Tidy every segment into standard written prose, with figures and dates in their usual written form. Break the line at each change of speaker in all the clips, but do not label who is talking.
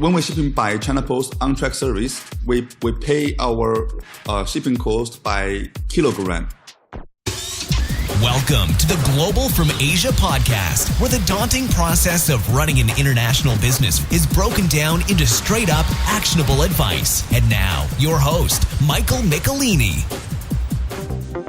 when we're shipping by China Post on-track service, we pay our shipping cost by kilogram.
Welcome to the Global from Asia podcast, where the daunting process of running an international business is broken down into straight-up, actionable advice. And now, your host, Michael Michelini.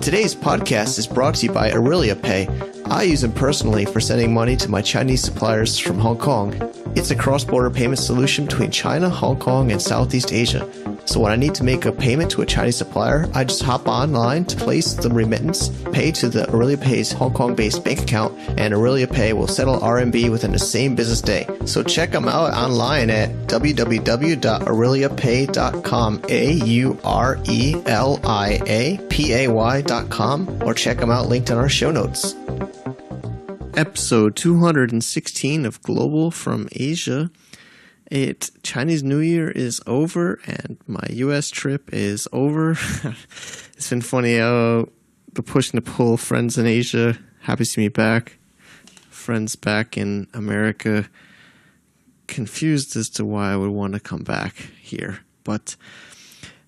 Today's podcast is brought to you by Aurelia Pay. I use them personally for sending money to my Chinese suppliers from Hong Kong. It's a cross-border payment solution between China, Hong Kong, and Southeast Asia. So when I need to make a payment to a Chinese supplier, I just hop online to place the remittance, pay to the Aurelia Pay's Hong Kong-based bank account, and Aurelia Pay will settle RMB within the same business day. So check them out online at www.aureliapay.com, AURELIAPAY.com, or check them out linked in our show notes. Episode 216 of Global from Asia. Chinese New Year is over and my U.S. trip is over. It's been funny, the push and the pull. Friends in Asia, happy to see me back. Friends back in America, confused as to why I would want to come back here. But,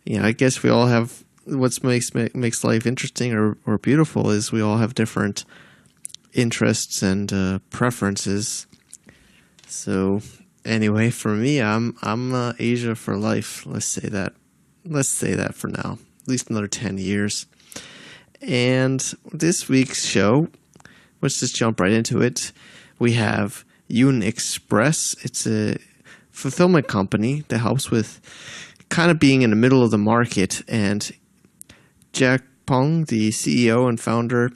I guess we all have, what makes life interesting or beautiful is we all have different interests and preferences. So anyway, for me, I'm Asia for life. Let's say that for now, at least another 10 years. And this week's show, let's just jump right into it. We have YunExpress. It's a fulfillment company that helps with kind of being in the middle of the market. And Peng, the CEO and founder,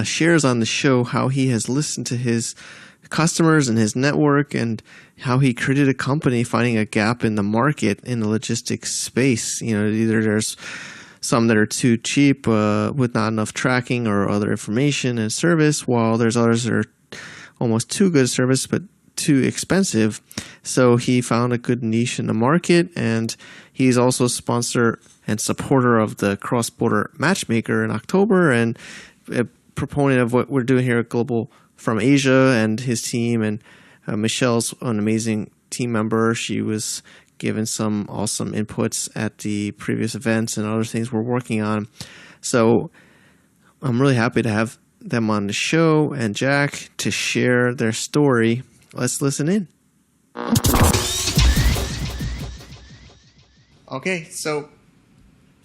shares on the show how he has listened to his customers and his network and how he created a company finding a gap in the market in the logistics space. Either there's some that are too cheap with not enough tracking or other information and service, while there's others that are almost too good service but too expensive. So he found a good niche in the market, and he's also a sponsor and supporter of the Cross-Border Matchmaker in October and a proponent of what we're doing here at Global from Asia and his team. And Michelle's an amazing team member. She was given some awesome inputs at the previous events and other things we're working on. So I'm really happy to have them on the show and Jack to share their story. Let's listen in. Okay, so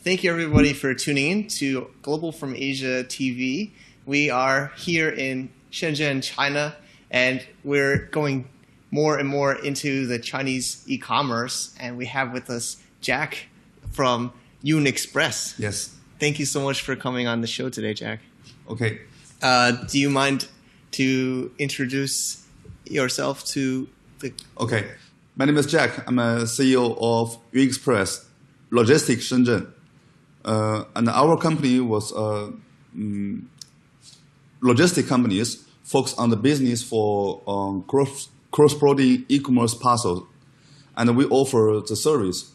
thank you everybody for tuning in to Global from Asia TV. We are here in Shenzhen, China, and we're going more and more into the Chinese e-commerce, and we have with us Jack from YunExpress.
Yes.
Thank you so much for coming on the show today, Jack.
Okay.
Do you mind to introduce yourself to the...
Okay. My name is Jack. I'm a CEO of YunExpress Logistics Shenzhen. And our company was logistic companies focus on the business for cross-border e-commerce parcels. And we offer the service,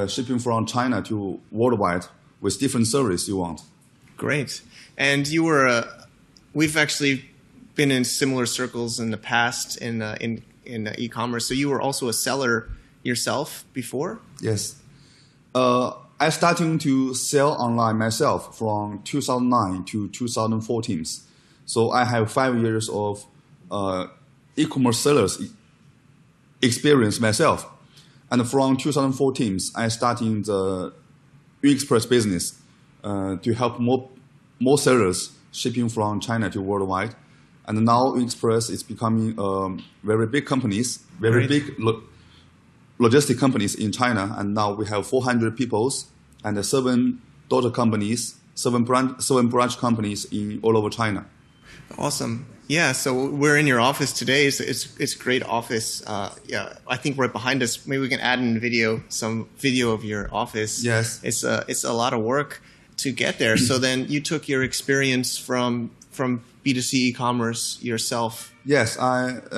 shipping from China to worldwide with different service you want.
Great. And you were, we've actually been in similar circles in the past in e-commerce. So you were also a seller yourself before?
Yes. I started to sell online myself from 2009 to 2014. So I have 5 years of e-commerce sellers experience myself. And from 2014, I started the YunExpress business to help more sellers shipping from China to worldwide. And now YunExpress is becoming very big companies, very big logistic companies in China. And now we have 400 people and 7 daughter companies, 7 branch companies in all over China.
Awesome. Yeah, so we're in your office today. It's a great office. Yeah, I think right behind us, maybe we can add in some video of your office.
Yes.
It's a lot of work to get there. So then you took your experience from B2C e-commerce yourself.
Yes,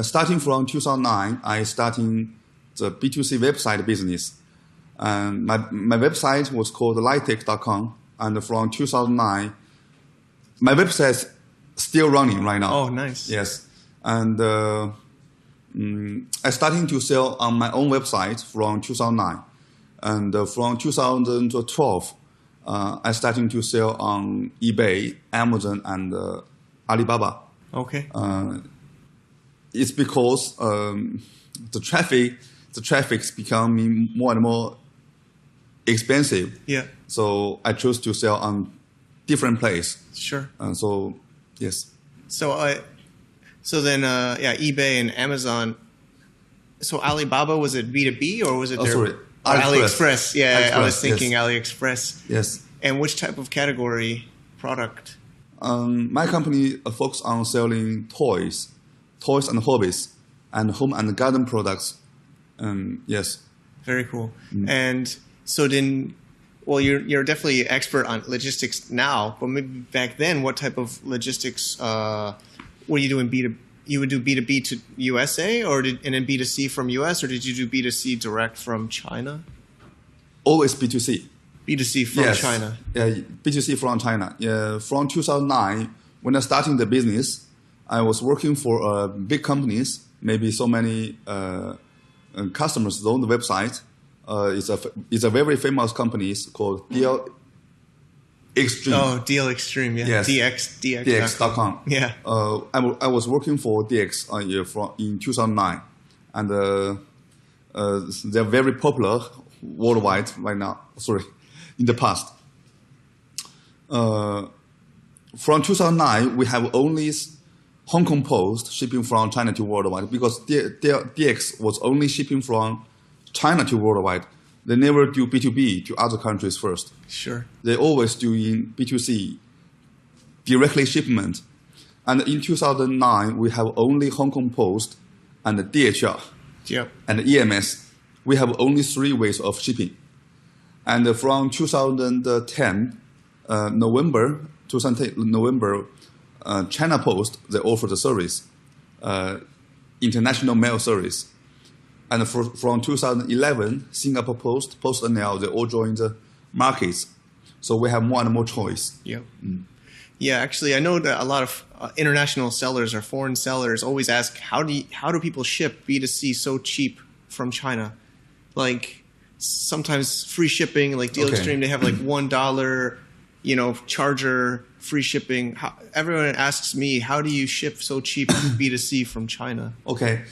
starting from 2009, I started the B2C website business. And my website was called lightech.com. And from 2009, my website still running right now.
Oh, nice.
Yes. And I started to sell on my own website from 2009. And from 2012, I started to sell on eBay, Amazon, and Alibaba.
Okay.
It's because the traffic's becoming more and more expensive.
Yeah.
So I chose to sell on different place.
Sure.
So yes.
So then eBay and Amazon. So Alibaba, was it B2B or was it AliExpress? Yeah,
AliExpress,
I was thinking
yes.
AliExpress.
Yes.
And which type of category product?
My company focuses on selling toys and hobbies, and home and garden products. Yes.
Very cool. And so then, well, you're definitely expert on logistics now, but maybe back then, what type of logistics were you doing? You would do B2B to USA, and then B2C from US, or did you do B2C direct from China?
Always B2C.
B2C from China.
Yeah, B2C from China. Yeah, from 2009, when I started the business, I was working for big companies. Maybe so many customers on the website. It's a very famous company called DL Extreme.
Oh, DL Extreme, yeah.
Yes.
DX.com. Yeah.
I was working for DX in 2009, and they're very popular worldwide right now. Sorry, in the past. From 2009, we have only Hong Kong Post shipping from China to worldwide, because DX was only shipping from China to worldwide. They never do B2B to other countries first.
Sure.
They always do in B2C, directly shipment. And in 2009, we have only Hong Kong Post and DHL and EMS. We have only 3 ways of shipping. And from 2010, November, China Post, they offer the service, international mail service. And from 2011, Singapore Post, PostNL, they all joined the markets. So we have more and more choice.
Yeah. Yeah, actually, I know that a lot of international sellers or foreign sellers always ask, how do people ship B2C so cheap from China? Like sometimes free shipping, like Deal Extreme, they have like $1, charger, free shipping. Everyone asks me, how do you ship so cheap B2C from China?
Okay.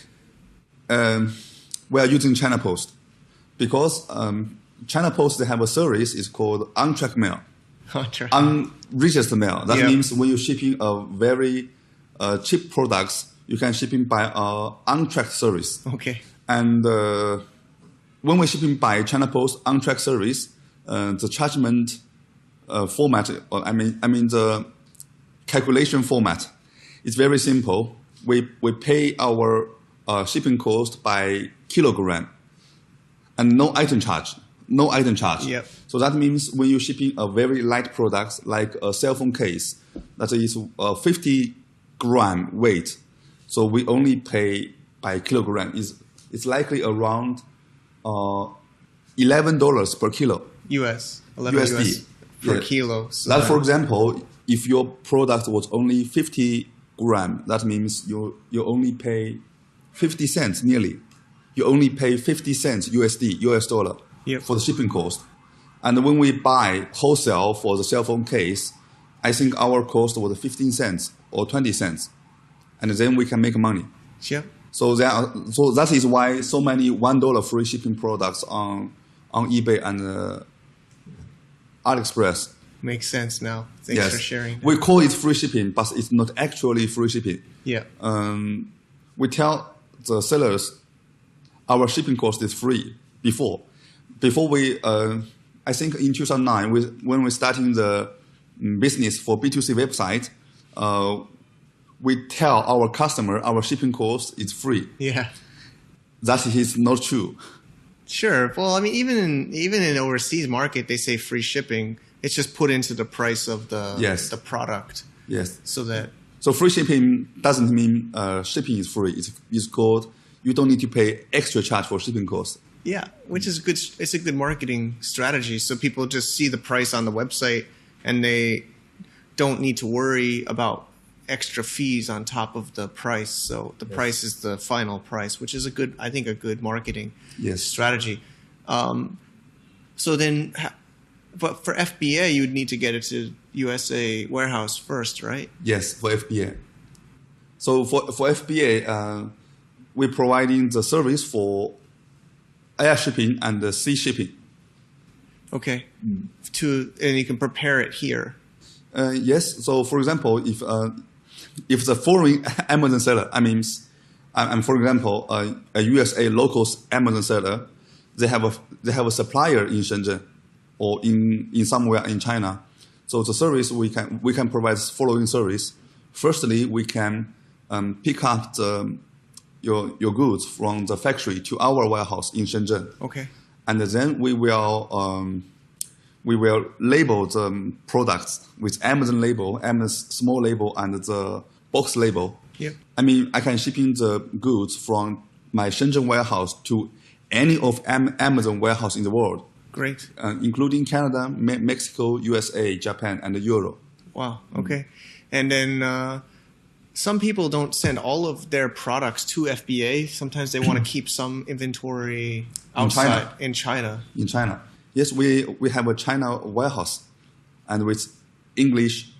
We are using China Post because China Post, they have a service. It's called untracked mail, unregistered mail. That means when you're shipping a very cheap products, you can shipping by untracked service.
Okay.
And when we're shipping by China Post untracked service, the chargement format, the calculation format, is very simple. We pay our shipping cost by kilogram, and no item charge.
Yep.
So that means when you're shipping a very light product like a cell phone case that is 50 gram weight, so we only pay by kilogram. It's likely around $11 per kilo.
US. USD per kilo. So
that, for example, if your product was only 50 gram, that means you only pay 50 cents nearly. You only pay 50 cents USD, US dollar, for the shipping cost. And when we buy wholesale for the cell phone case, I think our cost was 15 cents or 20 cents. And then we can make money.
Sure.
So that is why so many $1 free shipping products on eBay and AliExpress.
Makes sense now. Thanks for sharing.
We call it free shipping, but it's not actually free shipping.
Yeah.
We tell the sellers our shipping cost is free before we, I think in 2009, when we starting the business for B2C website, we tell our customer our shipping cost is free.
Yeah.
That is not true.
Sure. Well, I mean, even in overseas market, they say free shipping. It's just put into the price of the product.
Yes.
So
free shipping doesn't mean shipping is free. It's called you don't need to pay extra charge for shipping costs.
Yeah, which is good. It's a good marketing strategy. So people just see the price on the website and they don't need to worry about extra fees on top of the price. So the price is the final price, which is a good marketing strategy. So then, but for FBA, you'd need to get it to USA warehouse first, right?
Yes, for FBA. So for FBA, we're providing the service for air shipping and the sea shipping.
Okay. And you can prepare it here.
Yes. So for example, if the foreign Amazon seller, for example, a USA local Amazon seller, they have a supplier in Shenzhen or in somewhere in China. So the service we can provide the following service. Firstly, we can pick up your goods from the factory to our warehouse in Shenzhen.
Okay.
And then we will label the products with Amazon label, Amazon small label, and the box label.
Yep.
I can ship in the goods from my Shenzhen warehouse to any of Amazon warehouse in the world.
Great.
Including Canada, Mexico, USA, Japan, and Europe.
Wow. Okay. And then some people don't send all of their products to FBA. Sometimes they want to keep some inventory outside in China.
In China. Yes, we have a China warehouse and with English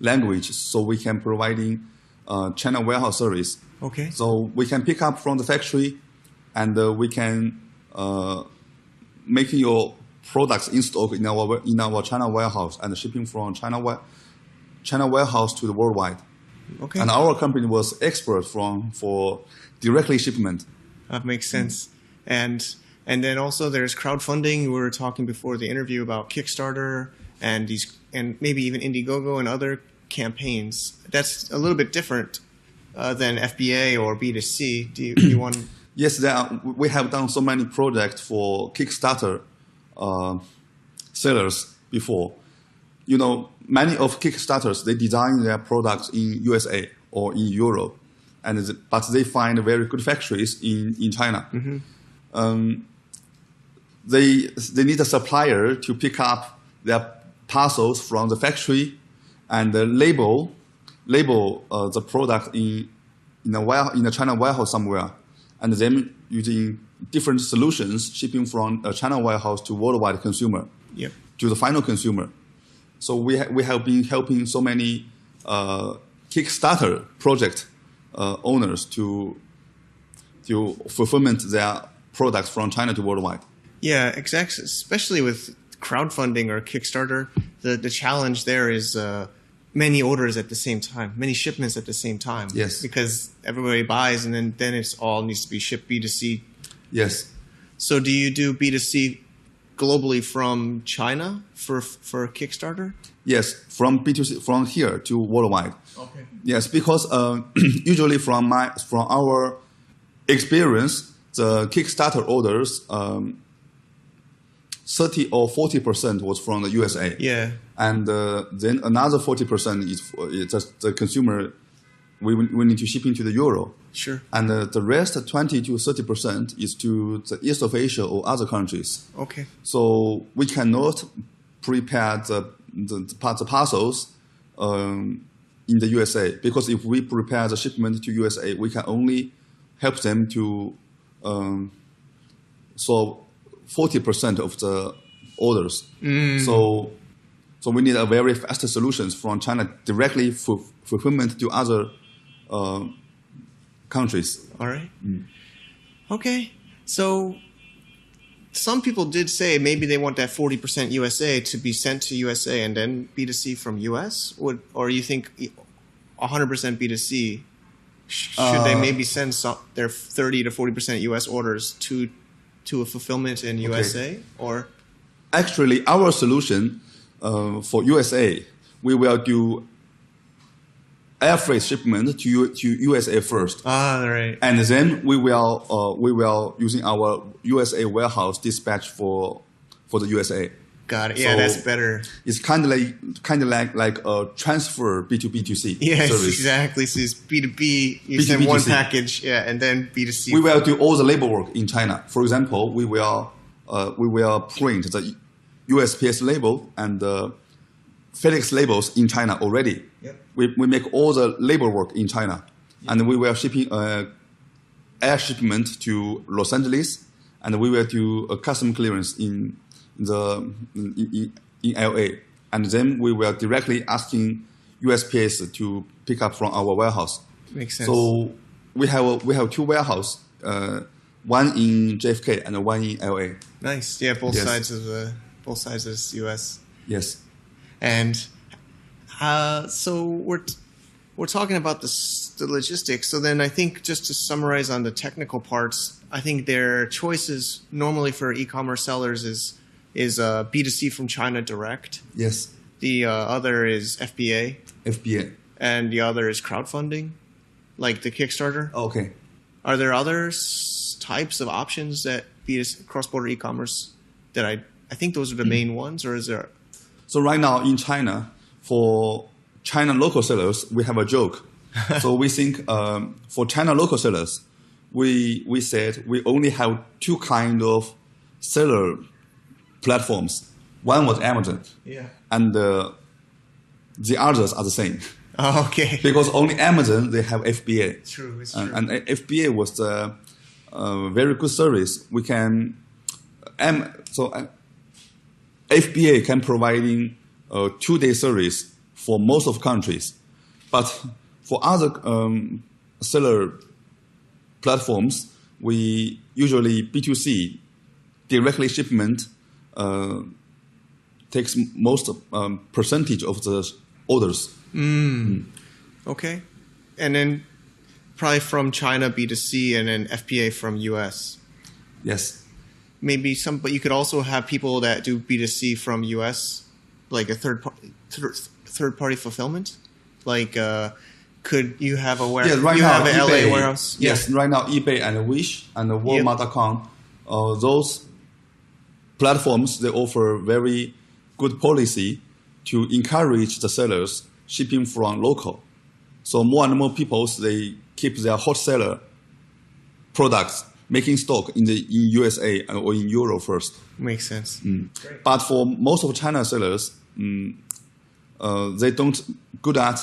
language, so we can providing China warehouse service.
Okay.
So we can pick up from the factory and we can making your products in stock in our China warehouse and shipping from China warehouse to the worldwide.
Okay.
And our company was expert for directly shipment.
That makes sense. And then also there's crowdfunding. We were talking before the interview about Kickstarter and maybe even Indiegogo and other campaigns. That's a little bit different than FBA or B2C. Do you want?
Yes, we have done so many projects for Kickstarter sellers before. Many of Kickstarters, they design their products in USA or in Europe, but they find very good factories in China. Mm-hmm. They need a supplier to pick up their parcels from the factory and label the product in a China warehouse somewhere, and then using different solutions shipping from a China warehouse to worldwide consumer, to the final consumer. So we have been helping so many Kickstarter project owners to fulfillment their products from China to worldwide.
Yeah, exactly. Especially with crowdfunding or Kickstarter, the challenge there is many orders at the same time, many shipments at the same time.
Yes.
Because everybody buys and then it's all needs to be shipped B2C.
Yes.
So do you do B2C globally from China for Kickstarter?
Yes, from B2C, from here to worldwide.
Okay.
Yes, because usually from our experience, the Kickstarter orders 30 or 40% was from the USA.
Yeah.
And then another 40% is just the consumer. We need to ship into the Euro.
Sure.
And the rest, 20 to 30%, is to the east of Asia or other countries.
Okay.
So we cannot prepare the parcels in the USA, because if we prepare the shipment to USA, we can only help them to solve 40% of the orders. So we need a very fast solutions from China directly fulfillment to other countries.
All right. Okay. So some people did say maybe they want that 40% USA to be sent to USA and then B2C from US, or you think 100% B2C? Should they maybe send their 30 to 40% US orders to a fulfillment in USA? Or
actually, our solution for USA, we will do air freight shipment to USA first.
Ah, right.
And then we will using our USA warehouse dispatch for the USA.
Got it. Yeah, so that's better.
It's kind of like a transfer B2B2C
yes,
service.
Exactly. So it's B2B. You
B2B2C.
send one package, and then B2C.
We will do all the label work in China. For example, we will print the USPS label and FedEx labels in China already. We make all the labor work in China, and we were shipping air shipment to Los Angeles, and we will do a custom clearance in LA, and then we were directly asking USPS to pick up from our warehouse.
Makes sense.
So we have two warehouses, one in JFK and one in LA.
Nice. Yeah, both
Yes.
sides of the US.
Yes.
And so we're talking about the logistics. So then I think just to summarize on the technical parts, I think their choices normally for e-commerce sellers is B2C from China direct.
Yes.
The other is FBA.
FBA.
And the other is crowdfunding, like the Kickstarter.
Okay.
Are there other types of options that B2C cross-border e-commerce that I think those are the main ones, or is there?
So right now in China, for China local sellers, we have a joke. So we think for China local sellers, we said we only have two kind of seller platforms. One was Amazon, and the others are the same.
Oh, okay.
Because only Amazon they have FBA.
True, it's true.
And FBA was a very good service. We can FBA can providing 2-day service for most of countries, but for other seller platforms, we usually B2C directly shipment takes most percentage of the orders.
Okay. And then probably from China B2C and then FBA from US.
Yes.
Maybe but you could also have people that do B2C from US, like a third party fulfillment. Like, could you have a warehouse?
Yes, right
you
now,
have an
eBay,
LA warehouse?
Yes, right now eBay and Wish and Walmart.com, those platforms, they offer very good policy to encourage the sellers shipping from local. So more and more people, they keep their hot seller products making stock in USA or in Euro first.
Makes sense.
But for most of China sellers, they don't good at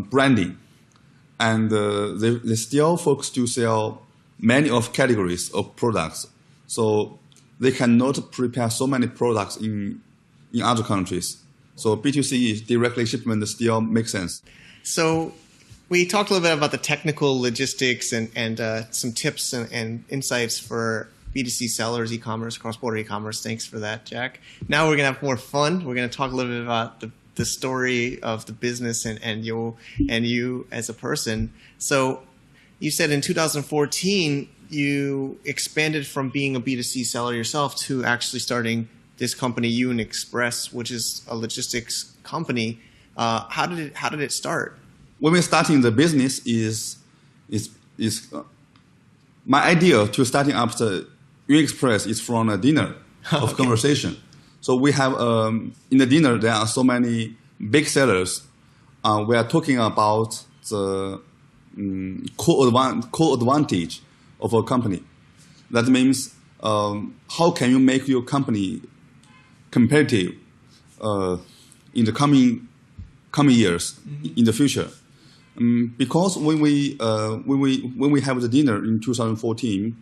branding, and they still focus to sell many of categories of products. So they cannot prepare so many products in other countries. So B2C directly shipment still makes sense.
So we talked a little bit about the technical logistics and some tips and insights for B2C sellers, e-commerce, cross-border e-commerce. Thanks for that, Jack. Now we're going to have more fun. We're going to talk a little bit about the story of the business and you as a person. So you said in 2014, you expanded from being a B2C seller yourself to actually starting this company, YunExpress, which is a logistics company. How did it start?
When we're starting the business is my idea to starting up the YunExpress is from a dinner of conversation. So we have in the dinner there are so many big sellers. We are talking about the core advantage of a company. That means how can you make your company competitive in the coming years, in the future. Because when we have the dinner in 2014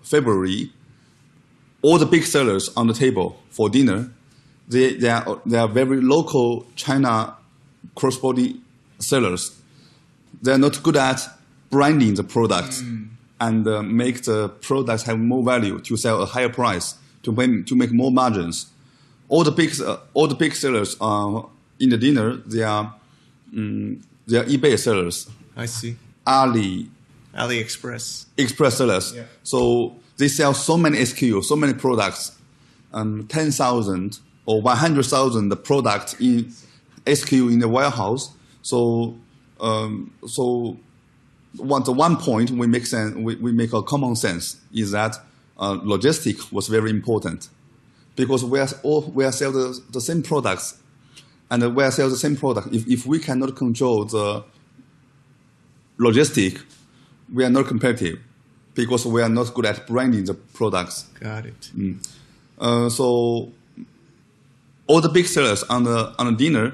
February, all the big sellers on the table for dinner, they are very local China cross-border sellers. They are not good at branding the products and make the products have more value to sell a higher price to make more margins. All the big sellers in the dinner, they are eBay sellers.
I see.
AliExpress sellers.
Yeah.
So they sell so many SKUs, so many products, 10,000 or 100,000 products in SKU in the warehouse. So one point we make sense, we make a common sense is that logistics was very important, because we are sell the same products, and we are sell the same product. If we cannot control the logistic, we are not competitive, because we are not good at branding the products.
Got it.
So all the big sellers on the dinner,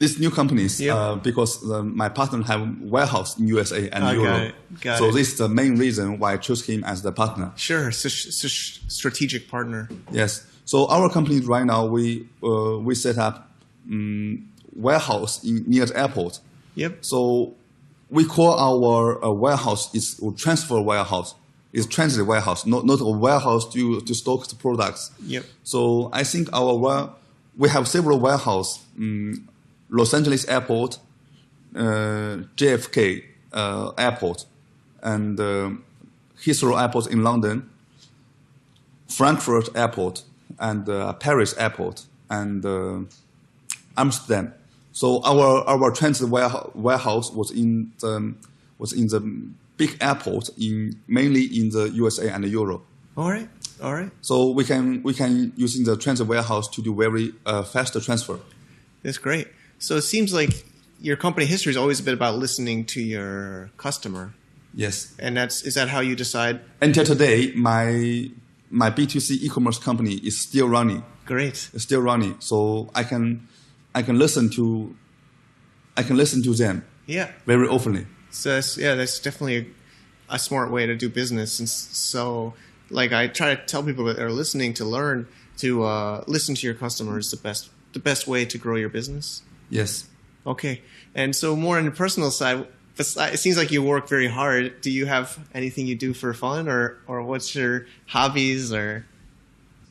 these new companies,
Yep.
because my partner have warehouse in USA and Europe.
Got
so
it.
this is the main reason why I chose him as the partner.
Sure, it's a strategic partner.
Yes. So our company right now, we set up warehouse near the airport.
Yep.
So we call our warehouse is transfer warehouse. It's transit warehouse, not a warehouse to stock the products.
Yep.
So I think we have several warehouses. Los Angeles Airport, JFK Airport, and Heathrow Airport in London, Frankfurt Airport, and Paris Airport, and Amsterdam. So our transit warehouse was in the big airport mainly in the USA and Europe.
All right.
So we can using the transit warehouse to do very faster transfer.
That's great. So it seems like your company history has always been about listening to your customer.
Yes.
And is that how you decide?
Until today, my B2C e-commerce company is still running.
Great.
It's still running. So I can listen to them.
Yeah.
Very oftenly.
So that's definitely a smart way to do business. And so, like, I try to tell people that are listening to learn to listen to your customers. The best way to grow your business.
Yes.
Okay. And so, more on the personal side, it seems like you work very hard. Do you have anything you do for fun, or what's your hobbies? Or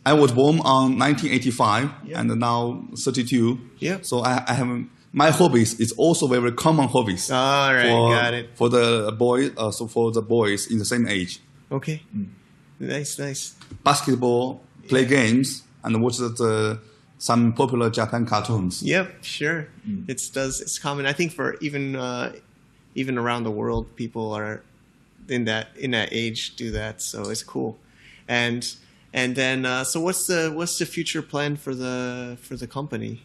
I was born on 1985
Yeah.
and now 32.
Yeah.
So I have my hobbies is also very common hobbies.
All right, got it.
For the boys in the same age.
Okay. Nice.
Basketball, play games, and watch some popular Japan cartoons.
Yep, sure. It's common. I think for even around the world, people are in that age do that. So it's cool. And then so what's the future plan for the company?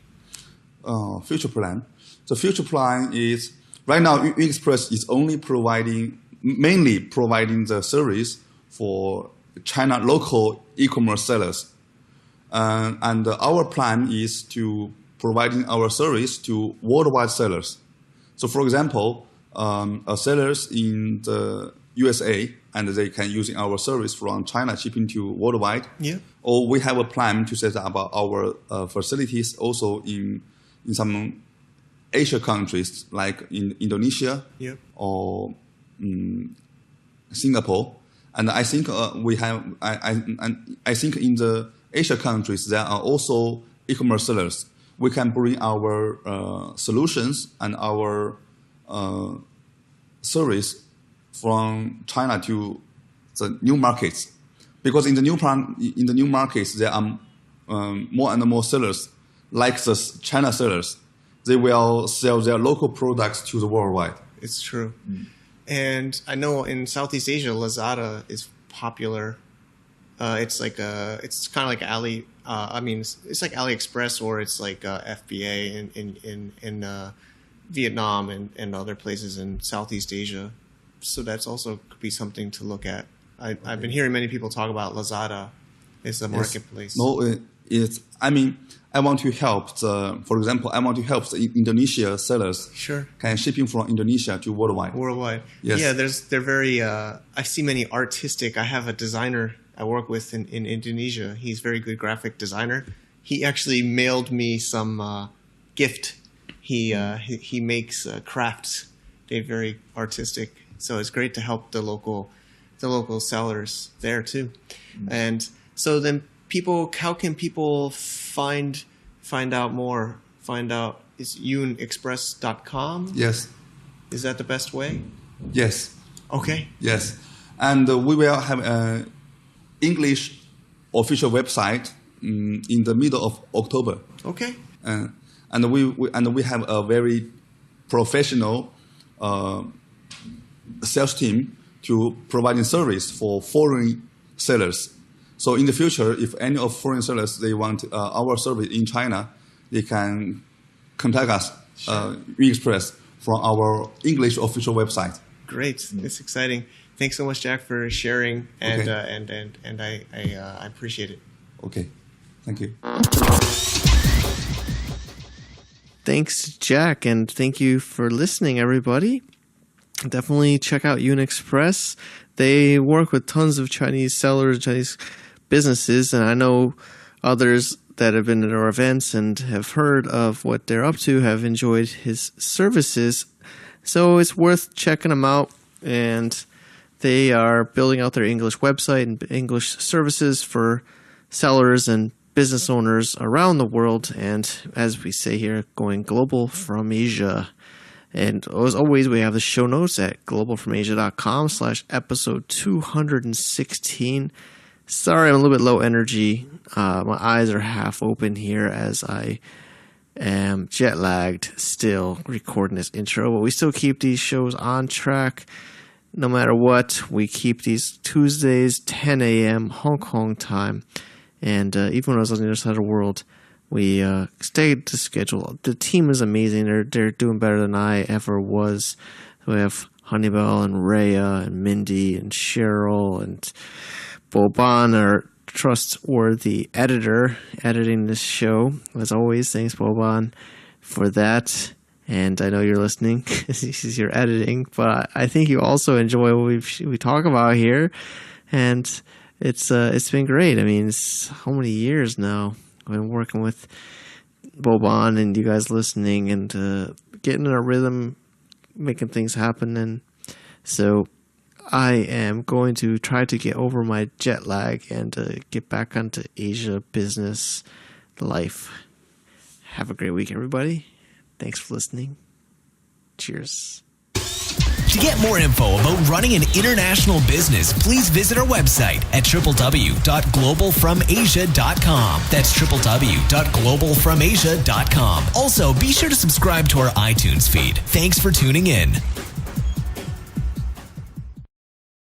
Future plan. The future plan is right now YunExpress is mainly providing the service for China local e-commerce sellers. And our plan is to providing our service to worldwide sellers. So, for example, sellers in the USA and they can using our service from China shipping to worldwide.
Yeah.
Or we have a plan to set up our facilities also in some Asia countries like in Indonesia.
Yeah.
Or Singapore. And I think we have. I think in the Asia countries there are also e-commerce sellers. We can bring our solutions and our service from China to the new markets, because in the new markets there are more and more sellers like the China sellers. They will sell their local products to the worldwide.
It's true. And I know in Southeast Asia, Lazada is popular. It's kind of like it's like AliExpress, or it's like FBA in Vietnam and other places in Southeast Asia. So that's also could be something to look at. I've been hearing many people talk about Lazada as a marketplace.
No, I want to help for example, I want to help the Indonesia sellers.
Sure.
Can shipping from Indonesia to worldwide. Yes.
Yeah, they're very. I see many artistic. I have a designer I work with in Indonesia. He's a very good graphic designer. He actually mailed me some gift. He makes crafts. They're very artistic. So it's great to help the local sellers there too. And so then how can people find out more? Is YunExpress.com?
Yes.
Is that the best way?
Yes.
Okay.
Yes. And we will have an English official website in the middle of October.
Okay.
And we have a very professional sales team to providing service for foreign sellers. So in the future, if any of foreign sellers they want our service in China, they can contact us, YunExpress, from our English official website.
Great, it's exciting. Thanks so much, Jack, for sharing, and
Okay.
and I appreciate it.
Okay, thank you.
thanks, Jack, and thank you for listening, everybody. Definitely check out YunExpress. They work with tons of Chinese sellers, Chinese businesses, and I know others that have been at our events and have heard of what they're up to have enjoyed his services. So it's worth checking them out. And they are building out their English website and English services for sellers and business owners around the world. And as we say here, going global from Asia. And as always, we have the show notes at globalfromasia.com/episode 216. Sorry, I'm a little bit low energy. My eyes are half open here as I am jet lagged still recording this intro. But we still keep these shows on track no matter what. We keep these Tuesdays, 10 a.m. Hong Kong time. And even when I was on the other side of the world, we stayed to schedule. The team is amazing. They're doing better than I ever was. We have Honeybell and Rhea and Mindy and Cheryl and Boban, our trustworthy editor, editing this show. As always, thanks, Boban, for that. And I know you're listening. This is your editing, but I think you also enjoy what we talk about here. And it's been great. I mean, it's how many years now I've been working with Boban and you guys listening and getting in a rhythm, making things happen. And so I am going to try to get over my jet lag and get back onto Asia business life. Have a great week, everybody. Thanks for listening. Cheers.
To get more info about running an international business, please visit our website at www.globalfromasia.com. That's www.globalfromasia.com. Also, be sure to subscribe to our iTunes feed. Thanks for tuning in.